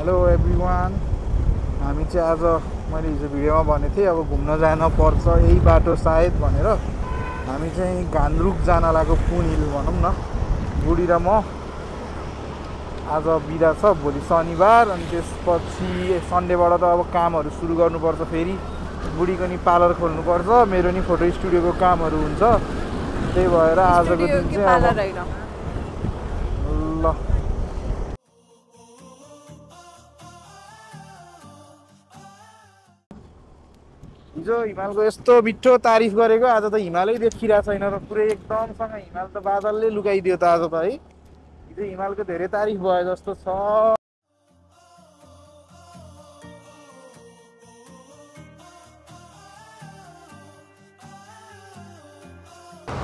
Hello everyone. हामी चाहिँ आज मैले हिजो भिडियोमा भनेको थिएँ अब घुम्न जान पर्छ यही बाटो सायद भनेर। हामी चाहिँ घान्द्रुक जान लागेको पुन हिल भनौँ न। बुढी र म आज बिदा छ, भोलि शनिबार, अनि त्यसपछि सन्डेबाट त अब कामहरू सुरु गर्नुपर्छ। फेरि बुढीको नि पार्लर खोल्नुपर्छ, मेरो नि फोटो स्टुडियोको कामहरू हुन्छ। त्यही भएर आजको दिन चाहिँ अब ल हिजो हिमालको यस्तो मिठो तारिफ गरेको, आज त हिमालै देखिरहेको छैन र पुरै एकदमसँग हिमाल त बादलले लुकाइदियो त आज त है। हिजो हिमालको धेरै तारिफ भयो जस्तो छ।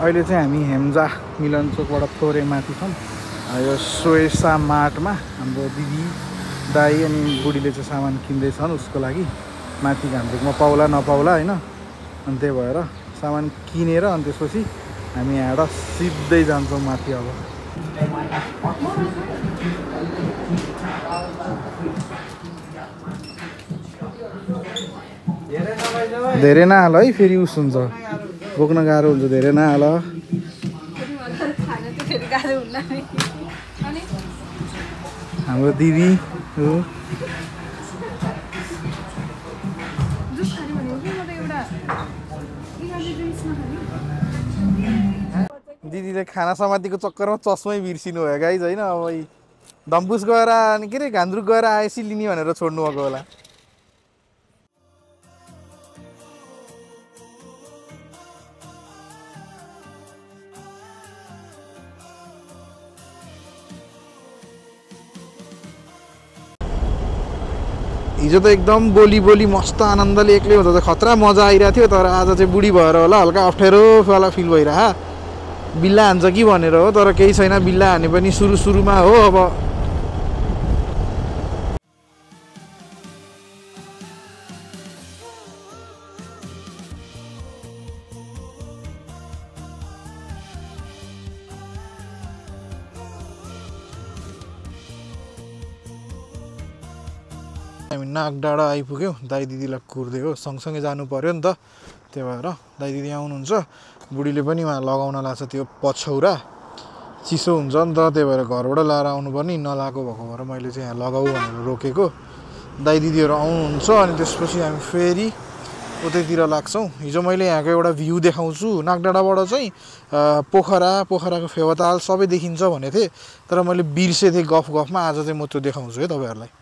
अहिले चाहिँ हामी हेम्जा मिलन चोकबाट थोरै माथि छौँ। यो सोएसा मार्टमा हाम्रो दिदी दाई अनि बुढीले चाहिँ सामान किन्दैछन् उसको लागि। माथि घान्द्रुकमा पाउला नपाउला होइन, अनि त्यही भएर सामान किनेर अनि त्यसपछि हामी यहाँबाट सिधै जान्छौँ माथि। अब धेरै नहाल है, फेरि उस हुन्छ, बोक्न गाह्रो हुन्छ। धेरै नहाल। हाम्रो दिदी हो, दिदीले खाना समातिको चक्करमा चस्मै बिर्सिनु भयो गाइज होइन। अब दम्बुस गएर अनि के अरे घान्द्रुक गएर आएपछि लिने भनेर छोड्नु भएको होला। हिजो त एकदम बोली बोली मस्त आनन्दले एक्लै हुँदा त खतरा मजा आइरहेको थियो, तर आज चाहिँ बुढी भएर होला हल्का अप्ठ्यारोवाला फिल भइरह। बिल्ला हान्छ कि भनेर हो, तर केही छैन, बिल्ला हाने पनि सुरुमा हो। अब हामी नागडाँडा आइपुग्यौँ। दाइ दिदीलाई कुर्दियो, सँगसँगै जानु पर्यो नि त, त्यही भएर दाइ दिदी आउनुहुन्छ। बुढीले पनि उहाँ लगाउन लाग्छ त्यो पछौरा, चिसो हुन्छ नि त, त्यही भएर घरबाट लाएर आउनुपर्ने, नलाएको भएको भएर मैले चाहिँ यहाँ लगाऊ भनेर रोकेको। दाइ दिदीहरू आउनुहुन्छ अनि त्यसपछि हामी फेरि उतैतिर लाग्छौँ। हिजो मैले यहाँको एउटा भ्यू देखाउँछु नागडाँडाबाट चाहिँ पोखराको फेवाताल सबै देखिन्छ भनेको थिएँ, तर मैले बिर्सेँ गफमा। आज चाहिँ म त्यो देखाउँछु है तपाईँहरूलाई।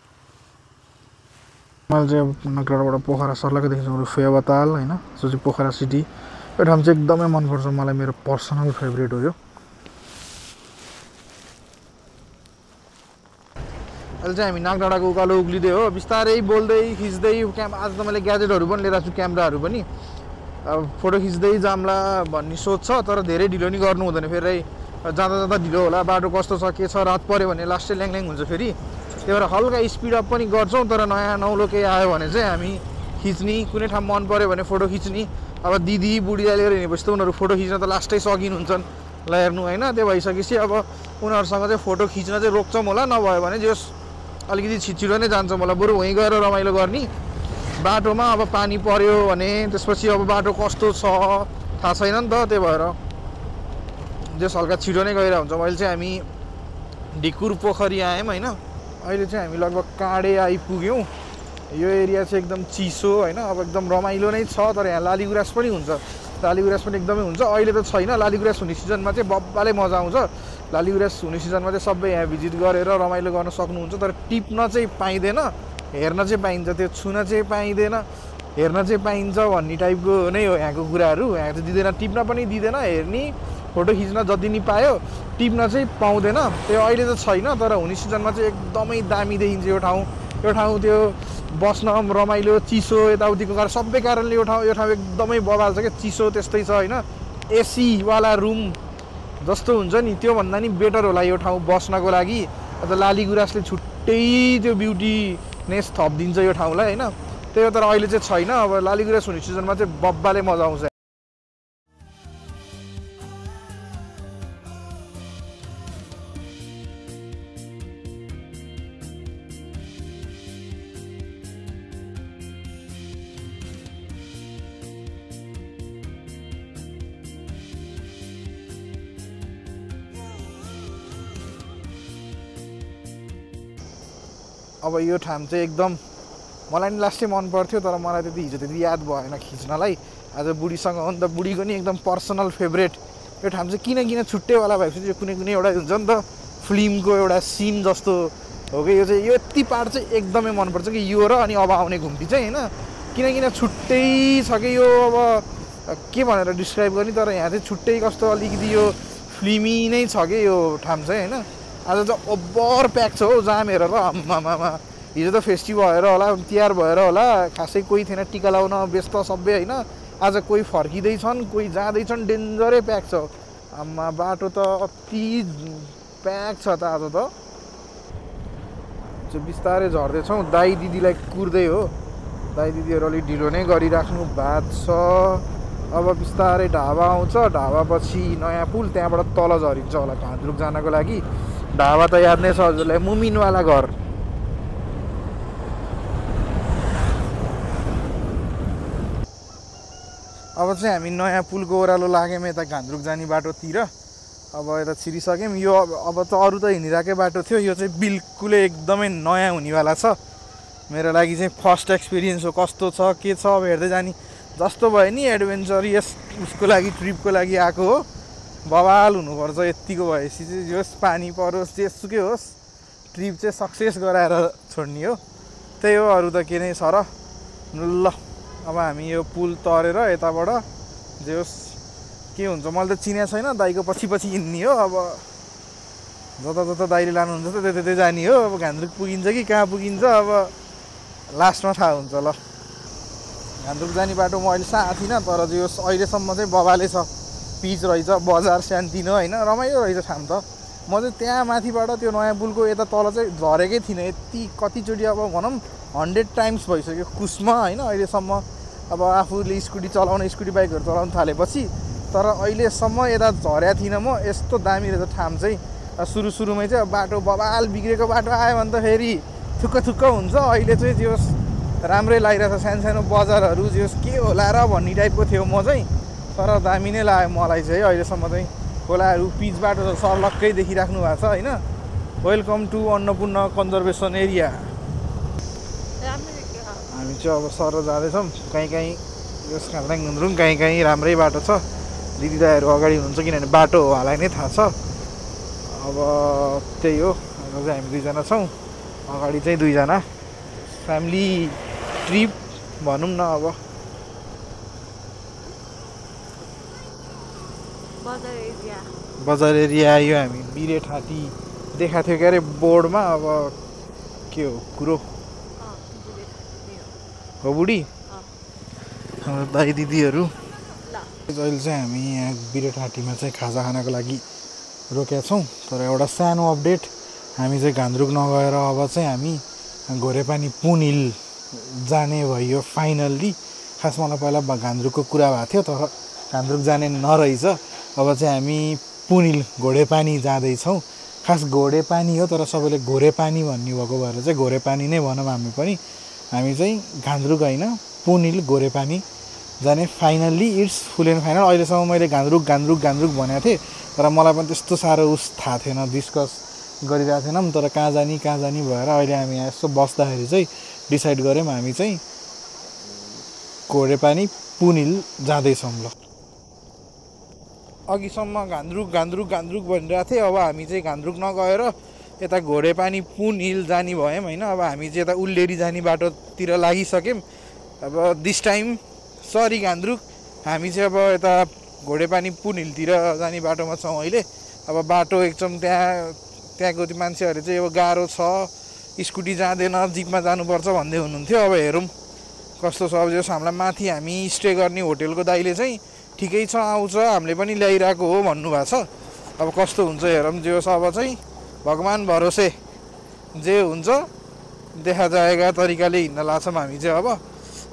मैले चाहिँ अब नागडाँडाबाट पोखरा सर्लाको देखिन्छ फेवाताल होइन, जो चाहिँ पोखरा सिटी। यो ठाउँ चाहिँ एकदमै मनपर्छ मलाई, मेरो पर्सनल फेभरेट हो यो। अहिले चाहिँ हामी नागडाँडाको उकालो उक्लिँदै हो, बिस्तारै बोल्दै खिच्दै। आज त मैले ग्याजेटहरू पनि लिएर आएको छु, क्यामेराहरू पनि। अब फोटो खिच्दै जाम्ला भन्ने सोच छ, तर धेरै ढिलो नि गर्नु हुँदैन। फेरि जाँदा ढिलो होला, बाटो कस्तो छ के छ, रात पऱ्यो भने लास्टै ल्याङ हुन्छ फेरि। त्यही भएर हल्का स्पिड अप पनि गर्छौँ, तर नयाँ नौलो केही आयो भने चाहिँ हामी खिच्ने, कुनै ठाउँ मन पऱ्यो भने फोटो खिच्ने। अब दिदी बुढीलाई लिएर हिँडेपछि त उनीहरू फोटो खिच्न त लास्टै सकिनुहुन्छन् ल हेर्नु होइन। त्यो भइसकेपछि अब उनीहरूसँग चाहिँ फोटो खिच्न चाहिँ रोक्छौँ होला, नभयो भने जस अलिकति छिटो नै जान्छौँ होला। बरु वहीँ गएर रमाइलो गर्ने। बाटोमा अब पानी पऱ्यो भने त्यसपछि अब बाटो कस्तो छ थाहा छैन नि त, त्यही भएर जस हल्का छिटो नै गइरहेको हुन्छ। अहिले चाहिँ हामी ढिकुर पोखरी आयौँ होइन। अहिले चाहिँ हामी लगभग काँडे आइपुग्यौँ। यो एरिया चाहिँ एकदम चिसो होइन, अब एकदम रमाइलो नै छ, तर यहाँ लालीगुराँस पनि हुन्छ। लालीगुराँस पनि एकदमै हुन्छ। अहिले त छैन, लालीगुराँस हुने सिजनमा चाहिँ बब्बाले मजा आउँछ। लालीगुराँस हुने सिजनमा चाहिँ सबै यहाँ भिजिट गरेर रमाइलो गर्न सक्नुहुन्छ, तर टिप्न चाहिँ पाइँदैन, हेर्न चाहिँ पाइन्छ। त्यो छुन चाहिँ पाइँदैन, हेर्न चाहिँ पाइन्छ भन्ने टाइपको नै हो यहाँको कुराहरू। यहाँ चाहिँ दिँदैन, टिप्न पनि दिँदैन, हेर्ने फोटो खिच्न जति नि पायो, टिप्न चाहिँ पाउँदैन। त्यो अहिले त छैन, तर हुने सिजनमा चाहिँ एकदमै दामी देखिन्छ यो ठाउँ। यो ठाउँ त्यो बस्न रमाइलो, चिसो यताउतिको कारण सबै कारणले यो ठाउँ एकदमै बबाल छ क्या। चिसो त्यस्तै छ होइन, एसीवाला रुम जस्तो हुन्छ नि, त्योभन्दा नि बेटर होला यो ठाउँ बस्नको लागि। अन्त लालीगुराँसले छुट्टै त्यो ब्युटीनेस थपिदिन्छ यो ठाउँलाई होइन। त्यही हो, तर अहिले चाहिँ छैन। अब लालीगुराँस हुने सिजनमा चाहिँ बब्बाले मजा आउँछ। अब यो ठाउँ चाहिँ एकदम मलाई नि लास्टै मन पर्थ्यो, तर मलाई हिजो त्यति याद भएन खिच्नलाई। आज बुढीसँग हो नि त, बुढीको नि एकदम पर्सनल फेभरेट यो ठाउँ चाहिँ किन छुट्टैवाला भएपछि यो कुनै एउटा हुन्छ नि त फिल्मको एउटा सिन जस्तो हो कि यो चाहिँ। यो यति पार्ट चाहिँ एकदमै मनपर्छ कि यो र अनि अब आउने घुम्ती चाहिँ होइन, किन छुट्टै छ कि यो। अब के भनेर डिस्क्राइब गर्ने, तर यहाँ चाहिँ छुट्टै कस्तो अलिकति यो फिल्मी नै छ कि यो ठाउँ चाहिँ होइन। आज चाहिँ ओभर प्याक छ हौ जाम हेरेर, आम्मामा। हिजो त फेस्टिभ भएर होला, तिहार भएर होला, खासै कोही थिएन टिका लाउन व्यस्त सबै होइन। आज कोही फर्किँदैछन्, कोही जाँदैछन्, डेन्जरै प्याक छ। आम्मा बाटो त अति प्याक छ त आज त। बिस्तारै झर्दैछौँ, दाई दिदीलाई कुर्दै हो। दाई दिदीहरू अलिक ढिलो नै गरिराख्नु भएको छ। अब बिस्तारै ढाबा आउँछ, ढाबा पछि नयाँ पुल, त्यहाँबाट तल झरिन्छ होला घान्द्रुक जानको लागि। ढाबा त याद नै छ हजुरलाई, मुमिनवाला घर। अब चाहिँ हामी नयाँ पुलको ओह्रालो लाग्यौँ यता घान्द्रुक जाने बाटोतिर। अब यता छिरिसक्यौँ। यो अब त अरू त हिँडिरहेकै बाटो थियो, यो चाहिँ बिल्कुलै एकदमै नयाँ हुनेवाला छ। मेरो लागि चाहिँ फर्स्ट एक्सपिरियन्स हो, कस्तो छ के छ अब हेर्दै जाने जस्तो भयो नि। एडभेन्चरियस उसको लागि, ट्रिपको लागि आएको हो, बवाल हुनुपर्छ। यत्तिको भएपछि चाहिँ होस् पानी परोस् जेसुकै होस्, ट्रिप चाहिँ सक्सेस गराएर छोड्ने हो। त्यही हो, अरू त के नै छ र। ल अब हामी यो पुल तरेर यताबाट जे होस् के हुन्छ मैले त चिनेको छैन, दाइको पछि हिँड्ने हो। अब जता दाइले लानुहुन्छ त त्यतै जाने हो। अब घान्द्रुक पुगिन्छ कि कहाँ पुगिन्छ अब लास्टमा थाहा हुन्छ। ल घान्द्रुक जाने बाटो म अहिले साथ थिइनँ, तर जे होस् अहिलेसम्म चाहिँ बबाले छ। पिच रहेछ, बजार सानोतिनो होइन, रमाइलो रहेछ ठाउँ त। म चाहिँ त्यहाँ माथिबाट त्यो नयाँ पुलको यता तल चाहिँ झरेकै थिइनँ। यति कतिचोटि अब भनौँ 100 टाइम्स भइसक्यो कुसमा होइन अहिलेसम्म। अब आफूले स्कुटी बाइकहरू चलाउनु थालेपछि, तर अहिलेसम्म यता झरेको थिइनँ म। यस्तो दामी रहेछ ठाउँ चाहिँ। सुरुमै चाहिँ बाटो बबाल बिग्रेको बाटो आयो भने त फेरि थुक्क हुन्छ। अहिले चाहिँ जे होस् राम्रै लागिरहेछ, सानो बजारहरू जे होस् के होला र भन्ने टाइपको थियो म चाहिँ, तर दामी नै लाग्यो मलाई चाहिँ अहिलेसम्म चाहिँ। खोलाहरू पिच बाटो त सर्लक्कै देखिराख्नु भएको छ होइन। Welcome to Annapurna conservation area. हामी चाहिँ अब सर जाँदैछौँ, कहीँ यस खाल्दाङ घुन्द्रुङ कहीँ राम्रै बाटो छ। दिदी दाइहरू अगाडि हुनुहुन्छ किनभने बाटो उहाँलाई नै थाहा छ। अब त्यही हो, अब चाहिँ हामी दुईजना छौँ, अगाडि चाहिँ दुईजना। फ्यामिली ट्रिप भनौँ न। अब बजार एरिया आयो हामी। बिरेठाँटी देखाएको थियो क्या अरे बोर्डमा, अब के हो कुरो हो बुढी दाइ दिदीहरू। अहिले चाहिँ हामी यहाँ बिरेठाँटीमा चाहिँ खाजा खानको लागि रोकेका छौँ। तर एउटा सानो अपडेट, हामी चाहिँ घान्द्रुक नगएर अब चाहिँ हामी घोरेपानी पुन हिल जाने भयो फाइनल्ली। खास मलाई पहिला घान्द्रुकको कुरा भएको थियो, तर घान्द्रुक जाने नरहेछ। अब चाहिँ हामी पुन हिल घोडेपानी जाँदैछौँ। खास घोडेपानी हो, तर सबैले घोरेपानी भन्ने भएको भएर चाहिँ घोरेपानी नै भनौँ हामी पनि। हामी चाहिँ घान्द्रुक होइन, पुन हिल घोरेपानी जाने finally. It's full and final. अहिलेसम्म मैले घान्द्रुक भनेको थिएँ, तर मलाई पनि त्यस्तो साह्रो थाहा थिएन, डिस्कस गरिरहेको थिएनौँ। तर कहाँ जाने भएर अहिले हामी यहाँ यसो बस्दाखेरि चाहिँ डिसाइड गऱ्यौँ हामी चाहिँ घोडेपानी पुन हिल जाँदैछौँ। ल अघिसम्म घान्द्रुक भनिरहेको थिएँ, अब हामी चाहिँ घान्द्रुक नगएर यता घोडेपानी पुन हिल जाने भयौँ होइन। अब हामी चाहिँ यता उल्लेरी जाने बाटोतिर लागिसक्यौँ। अब दिस टाइम सरी घान्द्रुक, हामी चाहिँ अब यता घोडेपानी पुन हिलतिर जाने बाटोमा छौँ अहिले। अब बाटो एकदम त्यहाँको त्यो मान्छेहरू चाहिँ अब गाह्रो छ, स्कुटी जाँदैन, जिपमा जानुपर्छ भन्दै हुनुहुन्थ्यो। अब हेरौँ कस्तो छ। अब जस हामीलाई माथि हामी स्टे गर्ने होटेलको दाइले चाहिँ ठिकै छ आउँछ, हामीले पनि ल्याइरहेको हो भन्नुभएको छ। अब कस्तो हुन्छ हेरौँ। जे होस् अब चाहिँ भगवान् भरोसे जे हुन्छ देखा जाएगा तरिकाले हिँड्न लाग्छौँ हामी चाहिँ। अब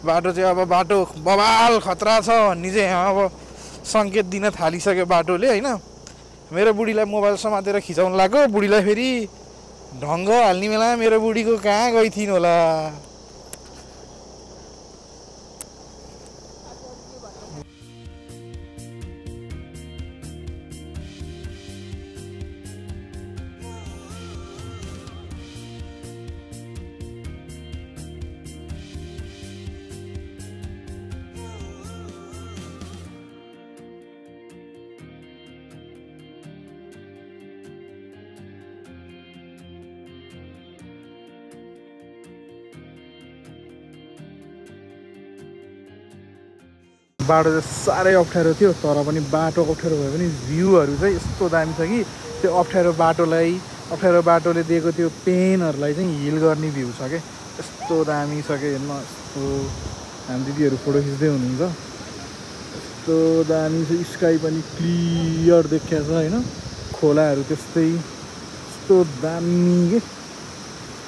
बाटो चाहिँ अब बाटो बवाल खतरा छ भन्ने चाहिँ यहाँ अब सङ्केत दिन थालिसक्यो बाटोले होइन। मेरो बुढीलाई मोबाइल समातेर खिचाउनु लाग्यो, बुढीलाई फेरि ढङ्ग हाल्ने बेला मेरो बुढीको कहाँ गइथिन् होला। बाटो चाहिँ साह्रै अप्ठ्यारो थियो, तर पनि बाटो अप्ठ्यारो भए पनि भ्यूहरू चाहिँ यस्तो दामी छ कि त्यो अप्ठ्यारो बाटोले दिएको त्यो पेनहरूलाई चाहिँ हिल गर्ने भ्यू छ क्या, यस्तो दामी छ क्या। हेर्नु यस्तो हामी दिदीहरू फोटो खिच्दै हुनुहुन्छ, यस्तो दामी छ। स्काई पनि क्लियर देखिएको छ होइन, खोलाहरू त्यस्तै यस्तो दामी के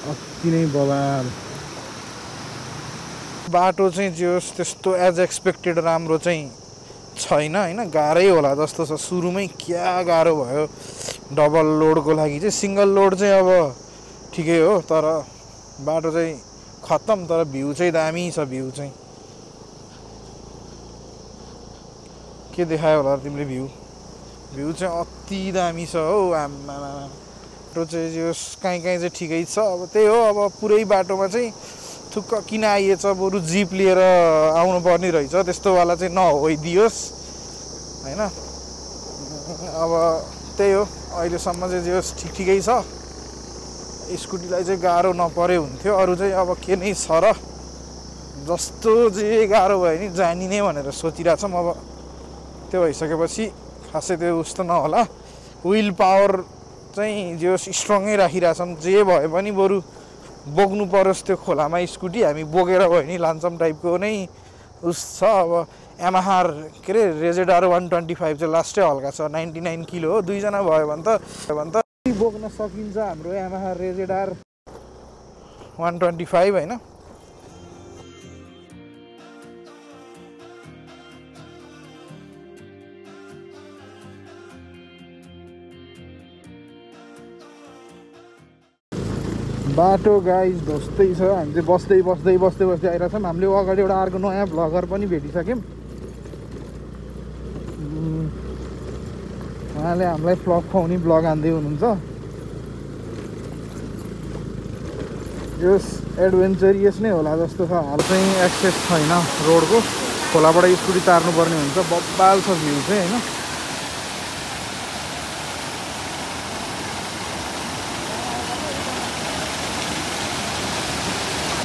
अति नै बवाल। बाटो चाहिँ जे होस् त्यस्तो एज एक्सपेक्टेड राम्रो चाहिँ छैन होइन, गाह्रै होला जस्तो छ। सुरुमै क्या गाह्रो भयो डबल लोडको लागि चाहिँ। सिङ्गल लोड चाहिँ अब ठिकै हो, तर बाटो चाहिँ खत्तम, तर भ्यू चाहिँ दामी छ। भ्यू चाहिँ के देखायो होला तिमीले? भ्यू चाहिँ अति दामी छ हौ आम्मा। बाटो चाहिँ जे होस् कहीँ चाहिँ ठिकै छ। अब त्यही हो, अब पुरै बाटोमा चाहिँ थुक्क किन आइएछ, बरु जिप लिएर आउनु पर्ने रहेछ, त्यस्तोवाला चाहिँ नहोइदियोस् होइन। अब त्यही हो, अहिलेसम्म चाहिँ जे होस् ठिकै छ। स्कुटीलाई चाहिँ गाह्रो नपरे हुन्थ्यो, अरू चाहिँ अब के नै छ र, जस्तो जे गाह्रो भयो नि जानी नै भनेर सोचिरहेछौँ। अब त्यो भइसकेपछि खासै त्यो उस्तो नहोला। विल पावर चाहिँ जे होस् स्ट्रङै राखिरहेछौँ, जे भए पनि बरु बोक्नु परोस् त्यो खोलामा स्कुटी, हामी बोकेर भयो नि लान्छौँ टाइपको नै उस छ। अब यामाहा के अरे रेजेडार 125 चाहिँ लास्टै हल्का छ, 99 किलो हो। दुईजना भयो भने त बोक्न सकिन्छ हाम्रो यामाहा रेजेडार 125 होइन। बाटो गाइज धोस्तै छ। हामी चाहिँ बस्दै आइरहेछौँ। हामीले अगाडि एउटा अर्को नयाँ भ्लगर पनि भेटिसक्यौँ, उहाँले हामीलाई भ्लग खुवाउने भ्लग हान्दै हुनुहुन्छ। यस एडभेन्चरियस नै होला जस्तो छ। हाल चाहिँ एक्सेस छैन रोडको, खोलाबाट स्कुटी तार्नुपर्ने हुन्छ। बब्बाल छ भ्यू चाहिँ होइन।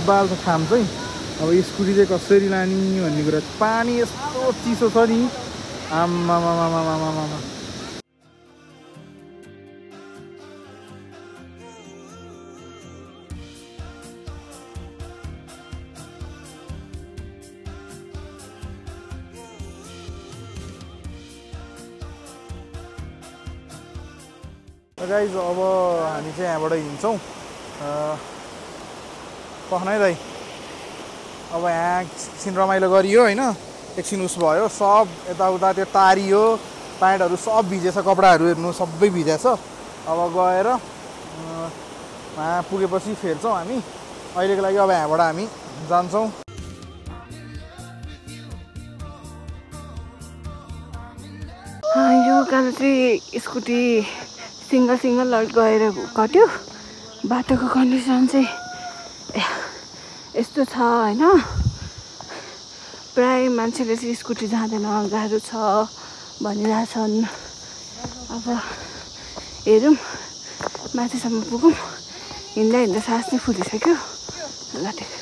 बाल छ खाम चाहिँ। अब स्कुटी चाहिँ कसरी लाने भन्ने कुरा। पानी यस्तो चिसो छ नि आम्मामामामामामा। गाइज अब हामी चाहिँ यहाँबाट हिँड्छौँ। पखनाइ दाइ अब यहाँ एकछिन रमाइलो गरियो होइन, एकछिन उस भयो, सब यताउता त्यो तारियो, प्यान्टहरू सब भिजेछ, कपडाहरू हेर्नु सबै भिजेछ। अब गएर वहाँ पुगेपछि फेर्छौँ हामी। अहिलेको लागि अब यहाँबाट हामी जान्छौँ। यो उकालो चाहिँ स्कुटी सिङ्गल गएर कट्यो। बाटोको कन्डिसन चाहिँ यस्तो छ होइन। प्राय मान्छेले चाहिँ स्कुटी जाँदैन, गाह्रो छ भनिरहेछन्। अब हेरौँ माथिसम्म पुगौँ। हिँड्दा सास नै फुलिसक्यो। ल ठिक।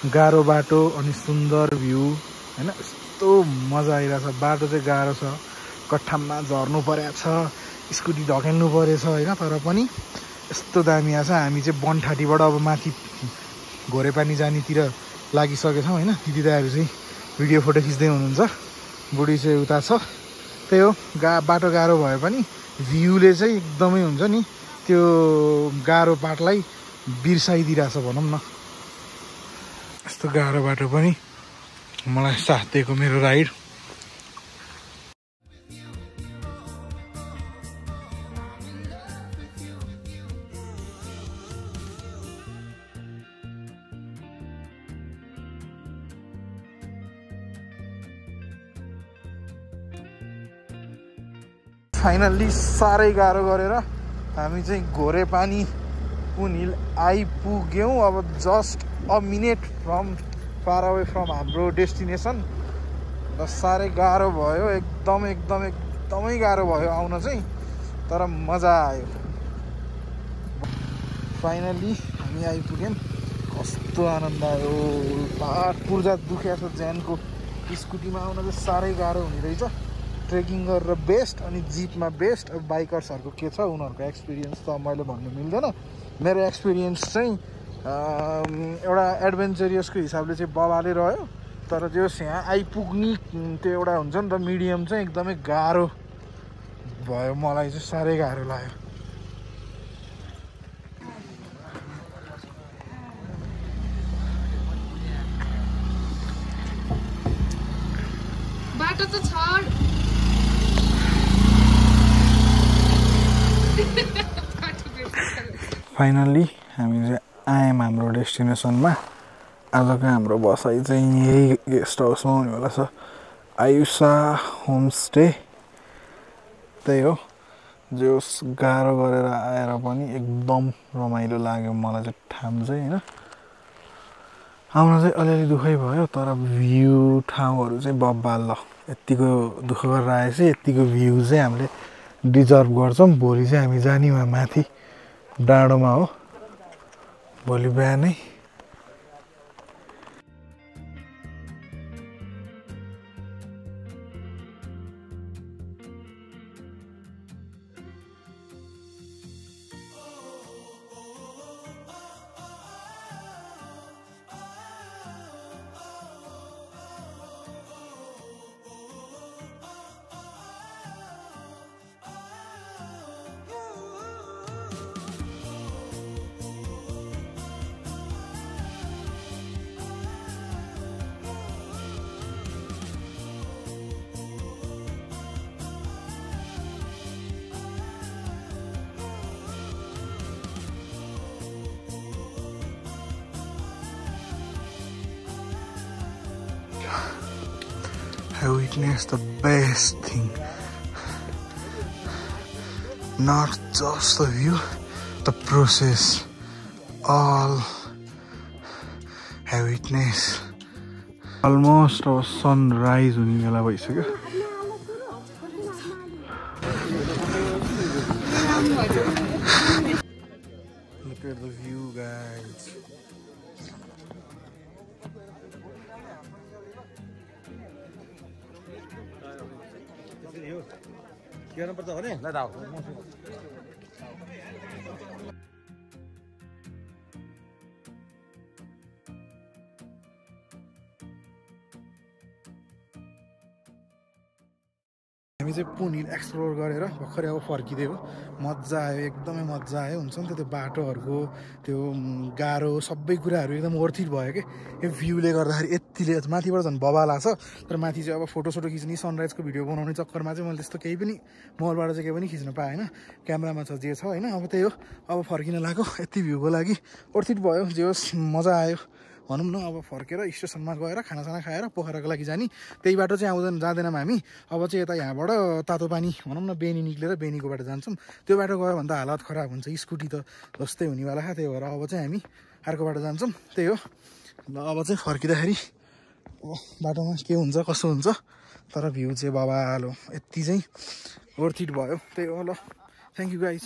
गाह्रो बाटो अनि सुन्दर भ्यू होइन, यस्तो मजा आइरहेछ। बाटो चाहिँ गाह्रो छ, कट्ठाममा झर्नु परेको छ, स्कुटी धकेल्नु परेछ होइन, तर पनि यस्तो दामी आछ। हामी चाहिँ बनठाटीबाट अब माथि घोरेपानी जानेतिर लागिसकेछौँ होइन। दिदी दाइहरू चाहिँ भिडियो फोटो खिच्दै हुनुहुन्छ, बुढी चाहिँ उता छ। त्यही हो, बाटो गाह्रो भए पनि भ्यूले चाहिँ एकदमै हुन्छ नि, त्यो गाह्रो बाटोलाई बिर्साइदिरहेछ भनौँ न। यस्तो गाह्रो बाटो पनि मलाई साथ दिएको मेरो राइड। फाइनल्ली साह्रै गाह्रो गरेर हामी चाहिँ घोरेपानी पुन हिल आइपुग्यौँ। अब just a minute from far away from हाम्रो डेस्टिनेसन र साह्रै गाह्रो भयो, एकदमै गाह्रो भयो आउन चाहिँ, तर मजा आयो। फाइनली हामी आइपुग्यौँ। कस्तो आनन्द आयो, पूर्जा दुख्या छ ज्यानको। स्कुटीमा आउन चाहिँ साह्रै गाह्रो हुने रहेछ, ट्रेकिङ गरेर बेस्ट अनि जिपमा बेस्ट। अब बाइकर्सहरूको के छ उनीहरूको एक्सपिरियन्स त मैले भन्नु मिल्दैन। मेरो एक्सपिरियन्स चाहिँ एउटा एडभेन्चरियसको हिसाबले चाहिँ बबाले रह्यो, तर जो यहाँ आइपुग्ने त्यो एउटा हुन्छ नि त मिडियम चाहिँ एकदमै गाह्रो भयो, मलाई चाहिँ साह्रै गाह्रो लाग्यो। बाटो त छ। फाइनल्ली हामी चाहिँ आयौँ हाम्रो डेस्टिनेसनमा। आजको हाम्रो बसाइ चाहिँ यही गेस्ट हाउसमा हुनेवाला छ, आयुषा होमस्टे। त्यही हो, जे होस् गाह्रो गरेर आएर पनि एकदम रमाइलो लाग्यो मलाई चाहिँ ठाउँ चाहिँ होइन। आउन चाहिँ अलिअलि दुःखै भयो, तर भ्यू ठाउँहरू चाहिँ बब्बाल। ल यत्तिको दुःख गरेर आएपछि यत्तिको भ्यू चाहिँ हामीले डिजर्भ गर्छौँ। भोलि चाहिँ हामी जाने वहाँ माथि डाँडोमा हो, भोलि बिहानै। I witnessed the best thing. Not just the view, the process. All I witnessed. Almost a sunrise हुने बेला भइसक्यो। Look at the view, guys. Kira पर्छ भने ल दाउ हामी चाहिँ पुन हिल एक्सप्लोर गरेर भर्खरै अब फर्किँदै हो। मजा आयो, एकदमै मजा आयो। हुन्छ नि त त्यो बाटोहरूको त्यो गाह्रो सबै कुराहरू एकदम वर्थिट भयो कि यो भ्यूले गर्दाखेरि। यतिले माथिबाट झन् बबाला छ, तर माथि चाहिँ अब फोटोसोटो खिच्ने सनराइजको भिडियो बनाउने चक्करमा चाहिँ मैले त्यस्तो केही पनि मोबाइलबाट चाहिँ केही पनि खिच्न पाएन। क्यामेरामा छ जे छ होइन। अब त्यही हो, अब फर्किन लाग्यो। यति भ्यूको लागि वर्थिट भयो, जे होस् मजा आयो भनौँ न। अब फर्केर स्टेसनमा गएर खानासाना खाएर पोखराको लागि जाने। त्यही बाटो चाहिँ जाँदैनौँ हामी। अब चाहिँ यता यहाँबाट तातो पानी भनौँ न बेनी निक्लेर बेनीको बाटो जान्छौँ। त्यो बाटो गयो भने त हालत खराब हुन्छ, स्कुटी त जस्तै हुनेवाला छ। त्यही भएर अब चाहिँ हामी अर्को बाटो जान्छौँ। त्यही हो, ल अब चाहिँ फर्किँदाखेरि बाटोमा के हुन्छ कसो हुन्छ, तर भ्यू चाहिँ बबाल हो। यति चाहिँ वर्थ इट भयो। त्यही हो, ल थ्याङ्क यू गाइज।